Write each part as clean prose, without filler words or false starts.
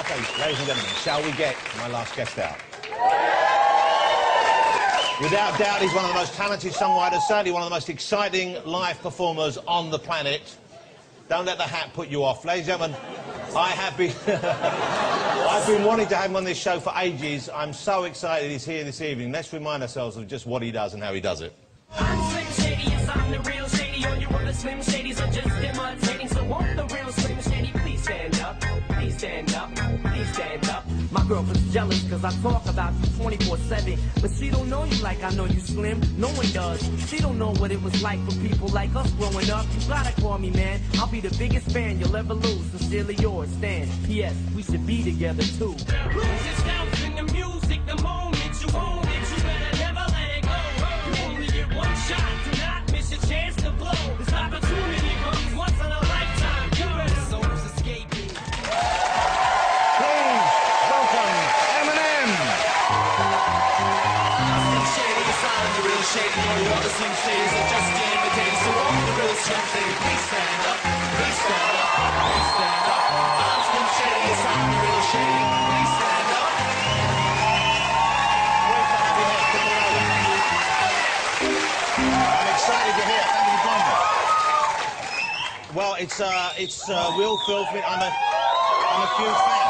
Okay, ladies and gentlemen, shall we get my last guest out? Without doubt, he's one of the most talented songwriters, certainly one of the most exciting live performers on the planet. Don't let the hat put you off. Ladies and gentlemen, I have been... I've been wanting to have him on this show for ages. I'm so excited he's here this evening. Let's remind ourselves of just what he does and how he does it. I'm Slim Shady, yes, I'm the real Shady. All you other Slim Shadys are just imitating. So won't the real Slim Shady please stand up? Please stand up, please stand up. My girlfriend's jealous cause I talk about you 24/7. But she don't know you like I know you, Slim. No one does. She don't know what it was like for people like us growing up. You gotta call me, man. I'll be the biggest fan you'll ever lose. Sincerely yours, Stan. P.S. We should be together too. Lose yourself in the music the moment you own it. You better never let it go. You only get one shot. Do not miss a chance to blow. This opportunity comes once in a lifetime. You better souls escaping. Please welcome Eminem. Slim Shady, yes, I'm the real Shady. All you other Slim Shadys are just imitating. So won't the real Slim Shady please stand up? Please stand up. Please stand up. I'm Slim Shady, yes, I'm the real Shady. Please stand up. Great to have you here. I'm excited you're here. Thank you for joining me. Well, it's real thrill for me. I'm a huge fan.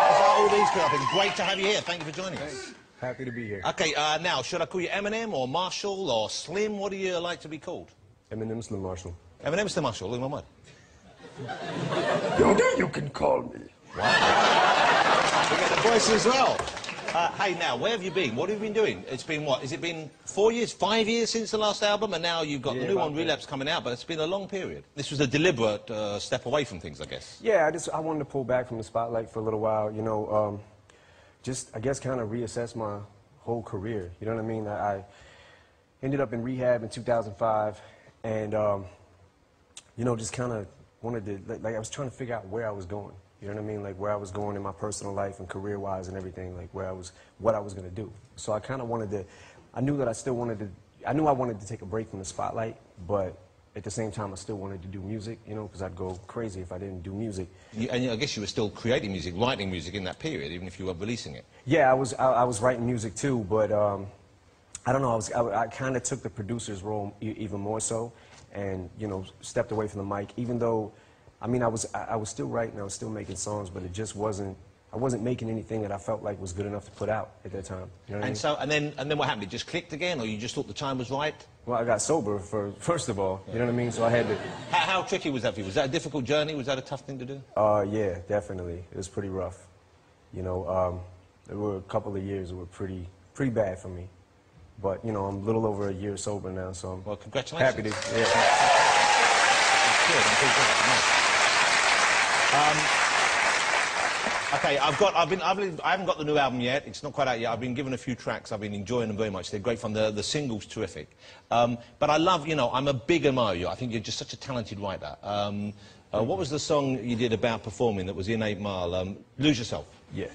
As are all these people. I think great to have you here. Thank you for joining us. Happy to be here. Okay, now, should I call you Eminem or Marshall or Slim? What do you like to be called? Eminem Slim Marshall. Eminem Slim Marshall, look at my mind. Yoda, you can call me. Wow. We get the voice as well. Hey, now, where have you been? What have you been doing? It's been what? Has it been 4 years, 5 years since the last album? And now you've got the new one, Relapse, coming out, but it's been a long period. This was a deliberate step away from things, I guess. Yeah, I wanted to pull back from the spotlight for a little while, you know, just, I guess, kind of reassess my whole career. You know what I mean? I ended up in rehab in 2005, and, you know, just kind of wanted to, like, I was trying to figure out where I was going. You know what I mean? Like, where I was going in my personal life and career-wise and everything, like, what I was going to do. So I kind of wanted to, I knew that I still wanted to, I knew I wanted to take a break from the spotlight, but at the same time, I still wanted to do music, you know, because I'd go crazy if I didn't do music. And I guess you were still creating music, writing music in that period, even if you weren't releasing it. Yeah, I was writing music too, but I don't know, I kind of took the producer's role even more so, and, you know, stepped away from the mic, even though, I mean, I was still writing, I was still making songs, but it just wasn't, I wasn't making anything that I felt like was good enough to put out at that time. You know what I mean? So, and then what happened? It just clicked again, or you just thought the time was right? Well, I got sober first of all, you know what I mean? So I had to... How tricky was that for you? Was that a difficult journey? Was that a tough thing to do? Yeah, definitely. It was pretty rough. You know, there were a couple of years that were pretty bad for me. But, you know, I'm a little over a year sober now, so I'm congratulations. Happy to, yeah. That's good. Okay, I haven't got the new album yet. It's not quite out yet. I've been given a few tracks. I've been enjoying them very much. They're great fun. The single's terrific. But I love, you know, I'm a big admirer of you. I think you're just such a talented writer. What was the song you did about performing that was in 8 Mile? Lose Yourself. Yeah.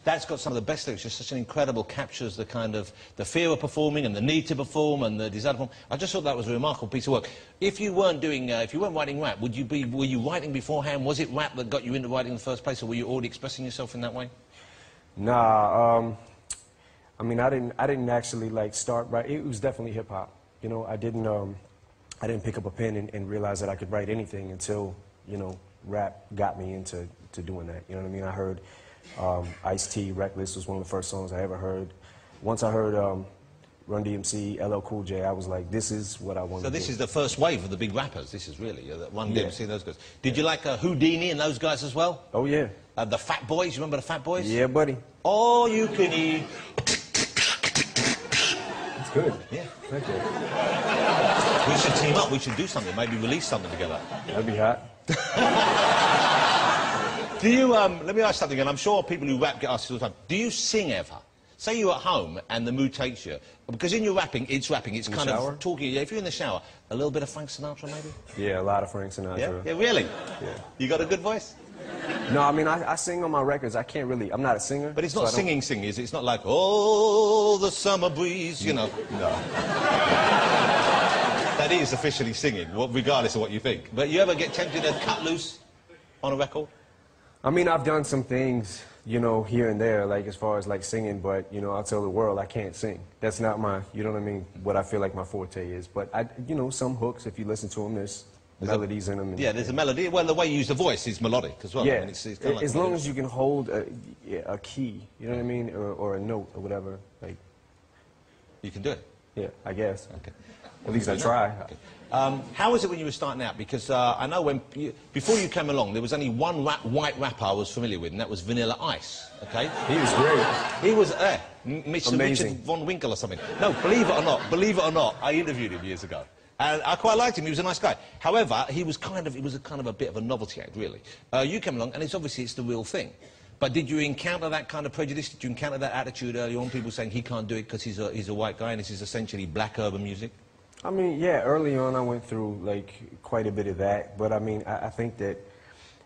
That's got some of the best lyrics. Just such an incredible, captures the kind of the fear of performing and the need to perform and the desire to perform. I just thought that was a remarkable piece of work. If you weren't doing, if you weren't writing rap, were you writing beforehand? Was it rap that got you into writing in the first place, or were you already expressing yourself in that way? Nah, I mean, I didn't actually like start writing. It was definitely hip hop. You know, I didn't pick up a pen and realize that I could write anything until, you know, rap got me into doing that. You know what I mean? I heard Ice-T, Reckless was one of the first songs I ever heard. Once I heard Run DMC, LL Cool J, I was like, this is what I want to do. So this is the first wave of the big rappers, this is really, Run DMC, those guys. Did you like Houdini and those guys as well? Oh, yeah. The Fat Boys, you remember the Fat Boys? Yeah, buddy. All you can eat. It's good. Yeah. Thank you. We should team up, we should do something, maybe release something together. That'd be hot. Do you, let me ask something, and I'm sure people who rap get asked this all the time. Do you sing ever? Say you're at home and the mood takes you. Because in your rapping, it's kind of talking. If you're in the shower, a little bit of Frank Sinatra, maybe? Yeah, a lot of Frank Sinatra. Yeah, really? Yeah. You got a good voice? No, I mean, I sing on my records. I can't really, I'm not a singer. But it's not singing, is it? It's not like, oh, the summer breeze, you know. No. That is officially singing, regardless of what you think. But you ever get tempted to cut loose on a record? I mean, I've done some things, you know, here and there, like as far as like singing, but, you know, I'll tell the world I can't sing. That's not my, you know what I mean, what I feel like my forte is. But, you know, some hooks, if you listen to them, there's melodies in them. And, yeah, there's a melody. Well, the way you use the voice is melodic as well. Yeah, I mean, it's kind of like as long as you can hold a key, you know what I mean, or a note or whatever, like. You can do it. Yeah, I guess. Okay. At least I try. Okay. How was it when you were starting out? Because I know before you came along, there was only one white rapper I was familiar with, and that was Vanilla Ice. Okay. He was great. He was Mr. Richard Von Winkle or something. No, believe it or not, I interviewed him years ago. And I quite liked him. He was a nice guy. However, he was kind of a bit of a novelty act, really. You came along, and it's the real thing. But did you encounter that kind of prejudice? Did you encounter that attitude early on? People saying he can't do it because he's a white guy, and this is essentially black urban music. I mean, yeah. Early on, I went through like quite a bit of that. But I mean, I think that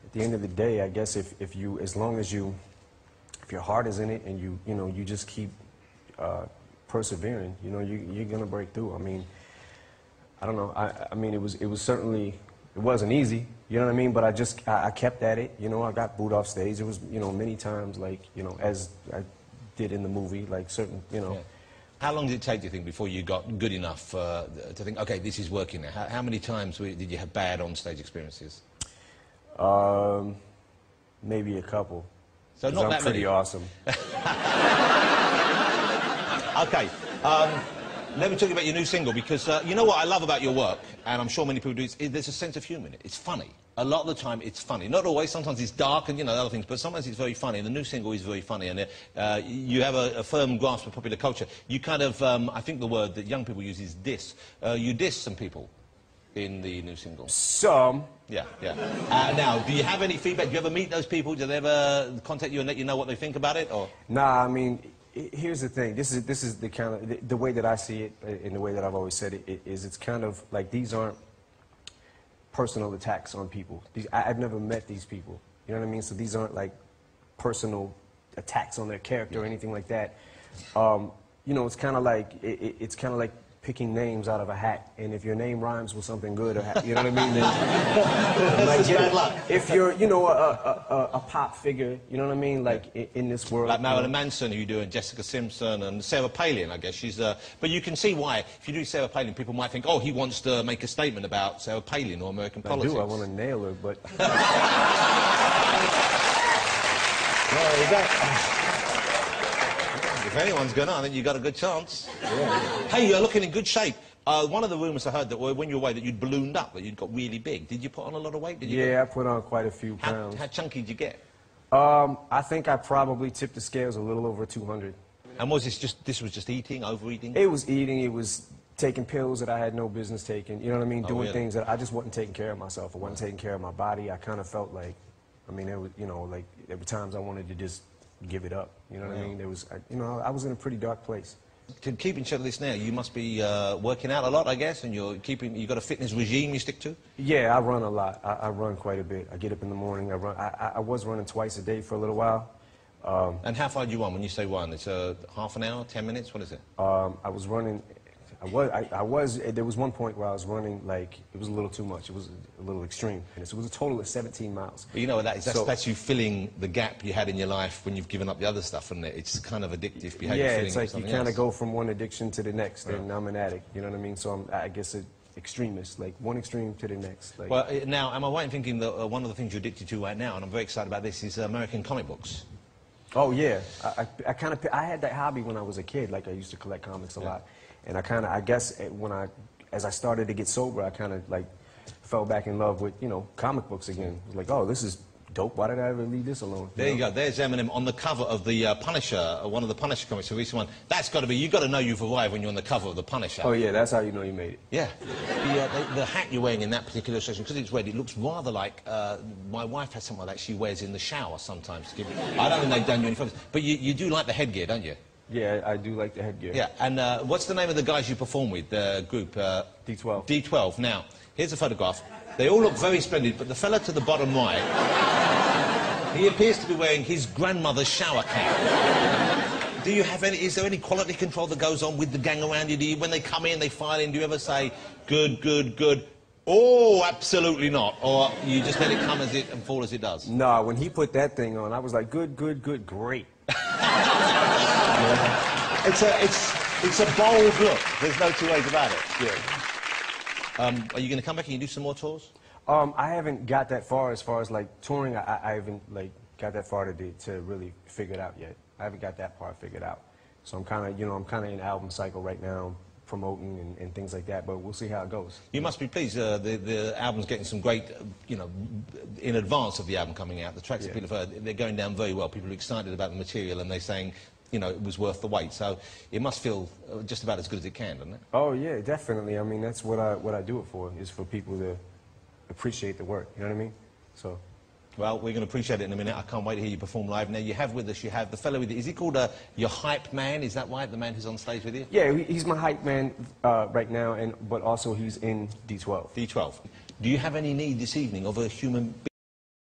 at the end of the day, I guess if your heart is in it, and you know, you just keep persevering, you know, you're gonna break through. I mean. I don't know. I mean, it was certainly, it wasn't easy, you know what I mean? But I kept at it, you know. I got booed off stage. It was, you know, many times, like, you know, as I did in the movie, like certain, you know. Yeah. How long did it take, do you think, before you got good enough to think, okay, this is working now? How many times did you have bad on-stage experiences? Maybe a couple. So not that pretty many. Awesome. Okay. Let me talk about your new single, because you know what I love about your work, and I'm sure many people do, is there's a sense of humour in it. It's funny. A lot of the time, it's funny. Not always. Sometimes it's dark and, you know, other things, but sometimes it's very funny, and the new single is very funny, and you have a firm grasp of popular culture. You kind of, I think the word that young people use is diss. You diss some people in the new single. Some. Yeah, yeah. Now, do you have any feedback? Do you ever meet those people? Do they ever contact you and let you know what they think about it, or...? Nah, I mean... Here's the thing. This is the kind of the way that I see it, and the way that I've always said it is. It's kind of like these aren't personal attacks on people. I've never met these people. You know what I mean? So these aren't like personal attacks on their character or anything like that. You know, it's kind of like picking names out of a hat, and if your name rhymes with something good, you know what I mean? Then, like, bad luck. If you're, you know, a pop figure, you know what I mean, like in this world. Like Marilyn Manson, who you do, and Jessica Simpson, and Sarah Palin, I guess she's. But you can see why, if you do Sarah Palin, people might think, oh, he wants to make a statement about Sarah Palin or American politics. I want to nail her, but. If anyone's gonna, I think you got a good chance. Yeah. Hey, you're looking in good shape. One of the rumours I heard that when you were away that you'd ballooned up, that you'd got really big. Did you put on a lot of weight? Yeah, I put on quite a few pounds. How chunky did you get? I think I probably tipped the scales a little over 200. And was this was just eating, overeating? It was eating. It was taking pills that I had no business taking. You know what I mean? Doing really? things that I just wasn't taking care of myself. I wasn't taking care of my body. I kind of felt like, I mean, there was, you know, like there were times I wanted to just give it up. You know what I mean? There was, you know, I was in a pretty dark place. To keep in shape of this now, you must be working out a lot, I guess, and you got a fitness regime you stick to? Yeah, I run a lot. I run quite a bit. I get up in the morning. I run. I was running twice a day for a little while. And how far do you run? When you say run, it's half an hour, 10 minutes? What is it? I was running. There was one point where I was running, like, it was a little too much. It was a little extreme. And it was a total of 17 miles. But you know what that is? That's you filling the gap you had in your life when you've given up the other stuff, and it's kind of addictive behavior. Yeah, it's like you kind of go from one addiction to the next, and I'm an addict, you know what I mean? So I guess an extremist, like one extreme to the next. Like. Well, now, am I right in thinking that one of the things you're addicted to right now, and I'm very excited about this, is American comic books? Oh, yeah. I had that hobby when I was a kid. Like, I used to collect comics a lot. And I guess as I started to get sober, I kind of like fell back in love with, you know, comic books again. It was like, oh, this is dope. Why did I ever leave this alone? There you go. There's Eminem on the cover of the Punisher, one of the Punisher comics, the recent one. That's got to be, you've got to know you've arrived when you're on the cover of the Punisher. Oh, yeah, that's how you know you made it. Yeah. The hat you're wearing in that particular section, because it's red, it looks rather like, my wife has something like that she wears in the shower sometimes. I don't think they've done you any favors. But you do like the headgear, don't you? Yeah, I do like the headgear. Yeah, and what's the name of the guys you perform with, the group? D12. D12. Now, here's a photograph. They all look very splendid, but the fella to the bottom right, he appears to be wearing his grandmother's shower cap. Do you have any, is there any quality control that goes on with the gang around you? When they come in, they file in, do you ever say, good, good, good, Oh, absolutely not. Or you just let it come as it and fall as it does. Nah, when he put that thing on, I was like, good, great. It's a bold look. There's no two ways about it. Yeah. Are you going to come back and you do some more tours? I haven't got that far as like touring. I haven't like got that far to really figure it out yet. I haven't got that part figured out. So I'm kind of, I'm kind of in album cycle right now, promoting and things like that, but we'll see how it goes. You must be pleased. The album's getting some great, in advance of the album coming out, the tracks that people have heard, they're going down very well. People are excited about the material and they're saying, it was worth the wait. So it must feel just about as good as it can, doesn't it? Oh, yeah, definitely. I mean, that's what I do it for, is for people to appreciate the work, you know what I mean? So. Well, we're going to appreciate it in a minute. I can't wait to hear you perform live. Now, you have with us, you have the fellow with you. Is he called your hype man? Is that right, the man who's on stage with you? Yeah, he's my hype man right now, but also he's in D12. D12. Do you have any need this evening of a human being?